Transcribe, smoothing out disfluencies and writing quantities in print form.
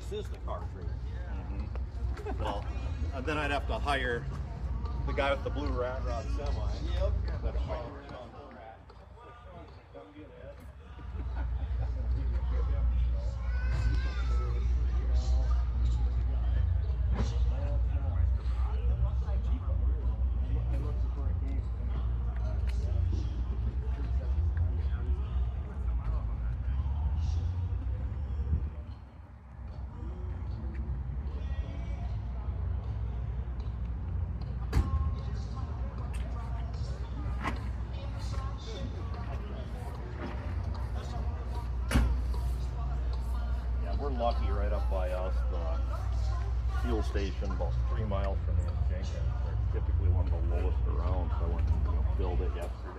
This is the car tree. Well, then I'd have to hire the guy with the blue rat rod semi. Yep. That'd haul it. We're lucky right up by us, the fuel station about 3 miles from the Jenkins. They're typically one of the lowest around, so I went and filled it yesterday.